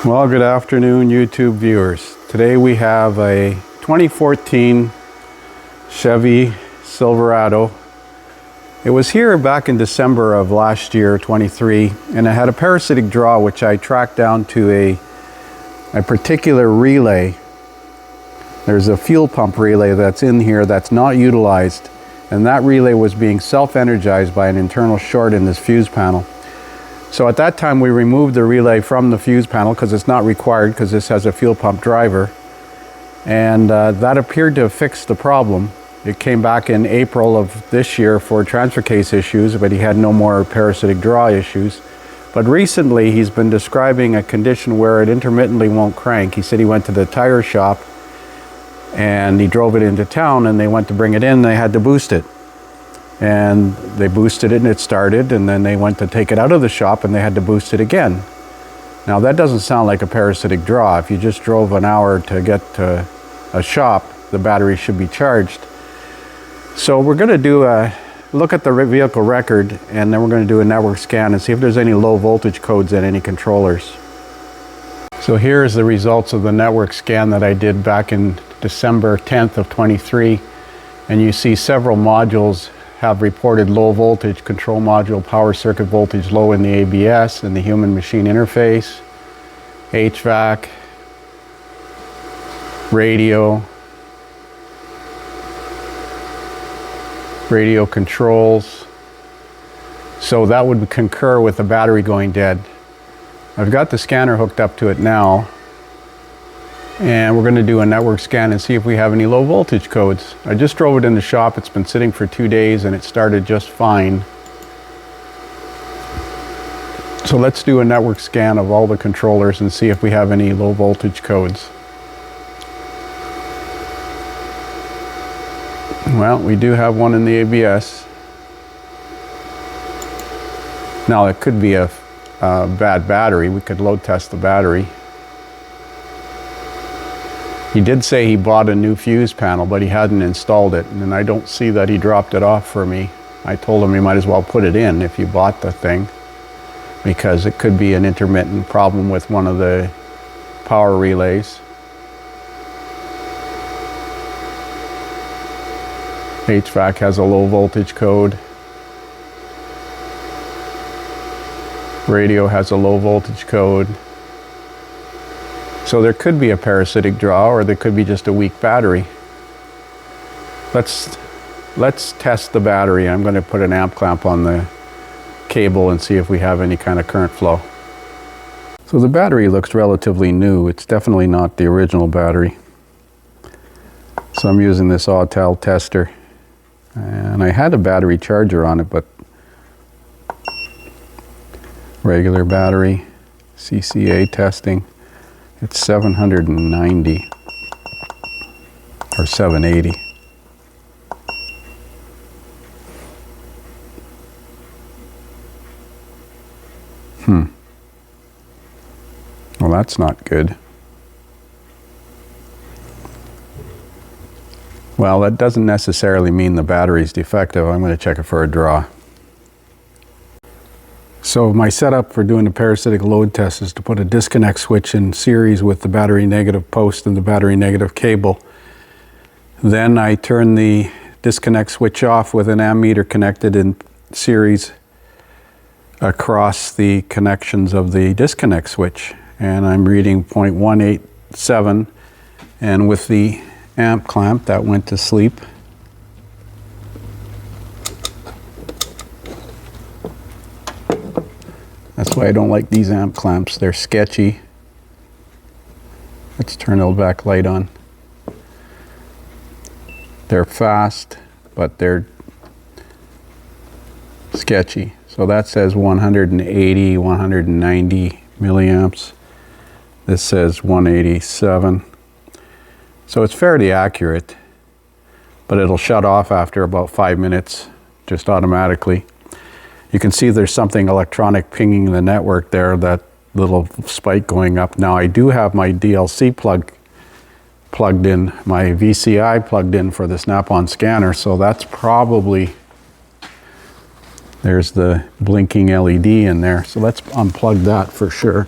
Well, good afternoon, YouTube viewers. Today we have a 2014 Chevy Silverado. It was here back in December of last year, 23, and it had a parasitic draw which I tracked down to a particular relay. There's a fuel pump relay that's in here that's not utilized, and that relay was being self-energized by an internal short in this fuse panel. So at that time we removed the relay from the fuse panel because it's not required because this has a fuel pump driver, and that appeared to have fixed the problem. It came back in April of this year for transfer case issues, but he had no more parasitic draw issues. But recently he's been describing a condition where it intermittently won't crank. He said he went to the tire shop and he drove it into town and they went to bring it in and they had to boost it. And they boosted it and it started, and then they went to take it out of the shop and they had to boost it again. Now that doesn't sound like a parasitic draw. If you just drove an hour to get to a shop, the battery should be charged. So we're going to do a look at the vehicle record, and then we're going to do a network scan and see if there's any low voltage codes in any controllers. So here's the results of the network scan that I did back in December 10th of 23, and you see several modules have reported low voltage. Control module power circuit voltage low in the ABS and the human machine interface, HVAC, radio controls. So that would concur with the battery going dead. I've got the scanner hooked up to it now, and we're going to do a network scan and see if we have any low voltage codes. I just drove it in the shop. It's been sitting for 2 days and it started just fine. So let's do a network scan of all the controllers and see if we have any low voltage codes. Well, we do have one in the ABS. Now it could be a bad battery. We could load test the battery. He did say he bought a new fuse panel, but he hadn't installed it, and I don't see that he dropped it off for me. I told him he might as well put it in if you bought the thing, because it could be an intermittent problem with one of the power relays. HVAC has a low voltage code. Radio has a low voltage code. So there could be a parasitic draw, or there could be just a weak battery. Let's test the battery. I'm going to put an amp clamp on the cable and see if we have any kind of current flow. So the battery looks relatively new. It's definitely not the original battery. So I'm using this Autel tester. And I had a battery charger on it, but regular battery, CCA testing. It's 790 or 780. Well, that's not good. Well, that doesn't necessarily mean the battery's defective. I'm going to check it for a draw. So my setup for doing the parasitic load test is to put a disconnect switch in series with the battery negative post and the battery negative cable. Then I turn the disconnect switch off with an ammeter connected in series across the connections of the disconnect switch. And I'm reading 0.187, and with the amp clamp that went to sleep. That's why I don't like these amp clamps. They're sketchy. Let's turn the backlight on. They're fast, but they're sketchy. So that says 180, 190 milliamps. This says 187. So it's fairly accurate, but it'll shut off after about 5 minutes, just automatically. You can see there's something electronic pinging the network there, that little spike going up. Now I do have my DLC plugged in, my VCI plugged in for the snap-on scanner, so that's probably, there's the blinking LED in there. So let's unplug that for sure.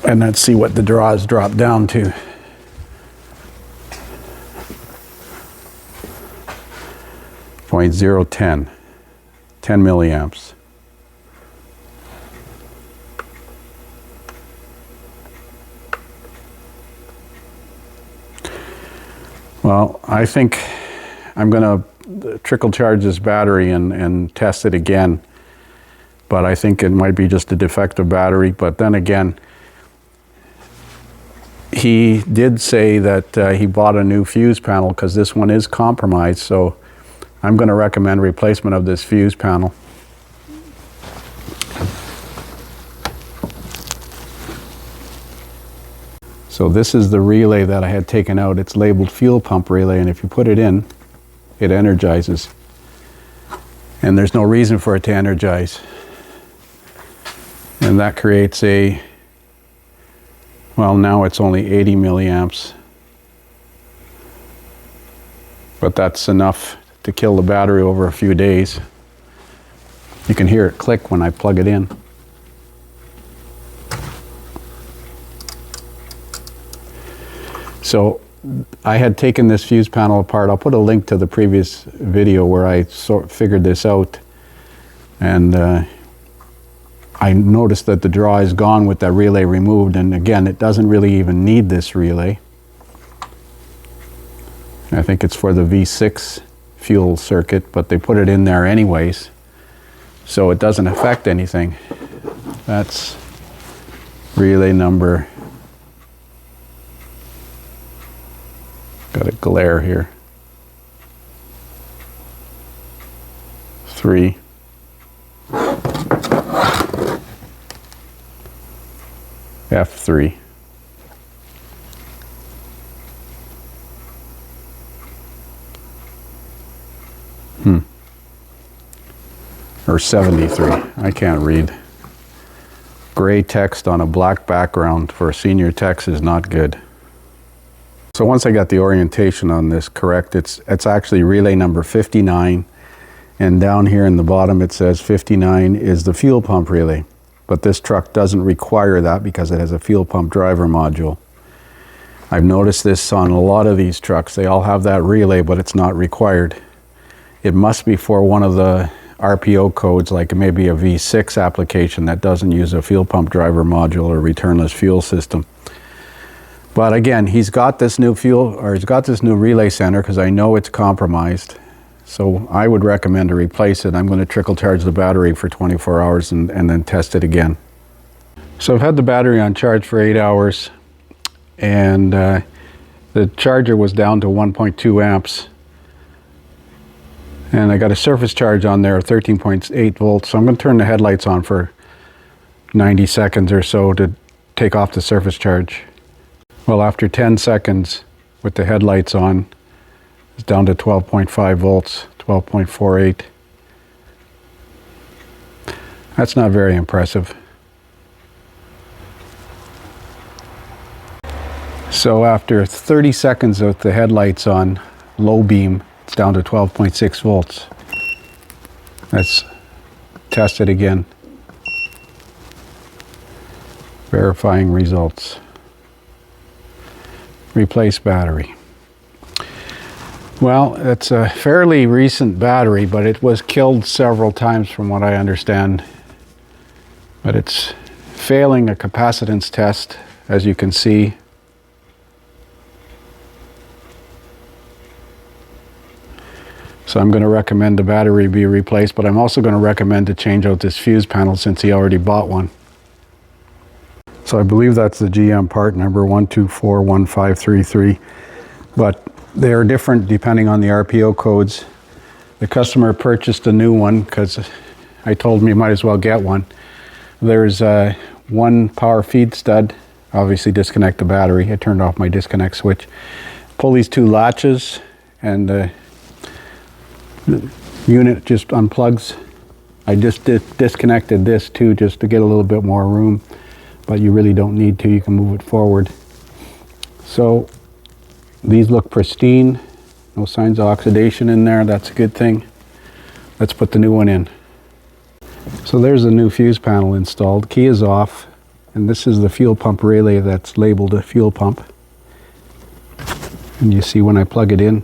And let's see what the draws drop down to. 0.010, 10 milliamps. Well, I think I'm going to trickle charge this battery and test it again. But I think it might be just a defective battery. But then again, he did say that he bought a new fuse panel because this one is compromised. So I'm going to recommend replacement of this fuse panel. So this is the relay that I had taken out. It's labeled fuel pump relay, and if you put it in, it energizes. And there's no reason for it to energize. And that creates a, well, now it's only 80 milliamps. But that's enough to kill the battery over a few days. You can hear it click when I plug it in. So I had taken this fuse panel apart. I'll put a link to the previous video where I figured this out. And I noticed that the draw is gone with that relay removed. And again, it doesn't really even need this relay. I think it's for the V6 fuel circuit, but they put it in there anyways. So it doesn't affect anything. That's relay number, got a glare here, 3. F3. Or 73. I can't read. Gray text on a black background for a senior text is not good. So once I got the orientation on this correct, it's actually relay number 59, and down here in the bottom it says 59 is the fuel pump relay. But this truck doesn't require that because it has a fuel pump driver module. I've noticed this on a lot of these trucks. They all have that relay, but it's not required. It must be for one of the RPO codes, like maybe a V6 application that doesn't use a fuel pump driver module or returnless fuel system. But again, he's got this new relay center because I know it's compromised. So I would recommend to replace it. I'm going to trickle charge the battery for 24 hours and then test it again. So I've had the battery on charge for 8 hours, and the charger was down to 1.2 amps. And I got a surface charge on there of 13.8 volts. So I'm going to turn the headlights on for 90 seconds or so to take off the surface charge. Well, after 10 seconds with the headlights on, it's down to 12.5 volts, 12.48. That's not very impressive. So after 30 seconds with the headlights on, low beam, it's down to 12.6 volts. Let's test it again. Verifying results. Replace battery. Well, it's a fairly recent battery, but it was killed several times from what I understand. But it's failing a capacitance test, as you can see. So I'm going to recommend the battery be replaced, but I'm also going to recommend to change out this fuse panel since he already bought one. So I believe that's the GM part number 1241533, but they are different depending on the RPO codes. The customer purchased a new one because I told him he might as well get one. There's one power feed stud. Obviously disconnect the battery. I turned off my disconnect switch. Pull these two latches and the unit just unplugs. I just disconnected this too just to get a little bit more room, but you really don't need to. You can move it forward. So these look pristine. No signs of oxidation in there. That's a good thing. Let's put the new one in. So there's the new fuse panel installed. Key is off. And this is the fuel pump relay that's labeled a fuel pump. And you see when I plug it in,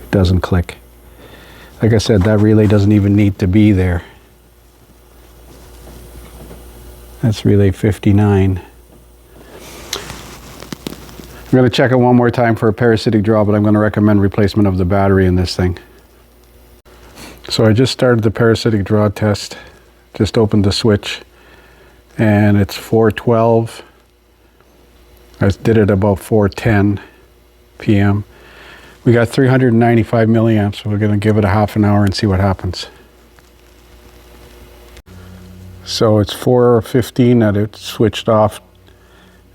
it doesn't click. Like I said, that relay doesn't even need to be there. That's relay 59. I'm going to check it one more time for a parasitic draw, but I'm going to recommend replacement of the battery in this thing. So I just started the parasitic draw test, just opened the switch, and it's 4:12. I did it about 4:10 p.m. We got 395 milliamps, so we're going to give it a half an hour and see what happens. So it's 4:15 that it switched off.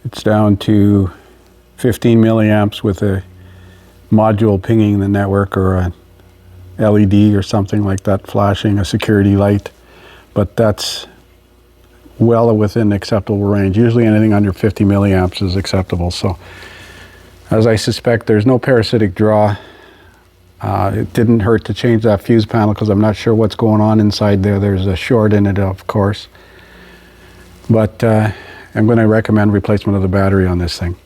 It's down to 15 milliamps with a module pinging the network, or a LED or something like that flashing, a security light. But that's well within acceptable range. Usually anything under 50 milliamps is acceptable. So as I suspect, there's no parasitic draw. It didn't hurt to change that fuse panel because I'm not sure what's going on inside there. There's a short in it, of course. But I'm going to recommend replacement of the battery on this thing.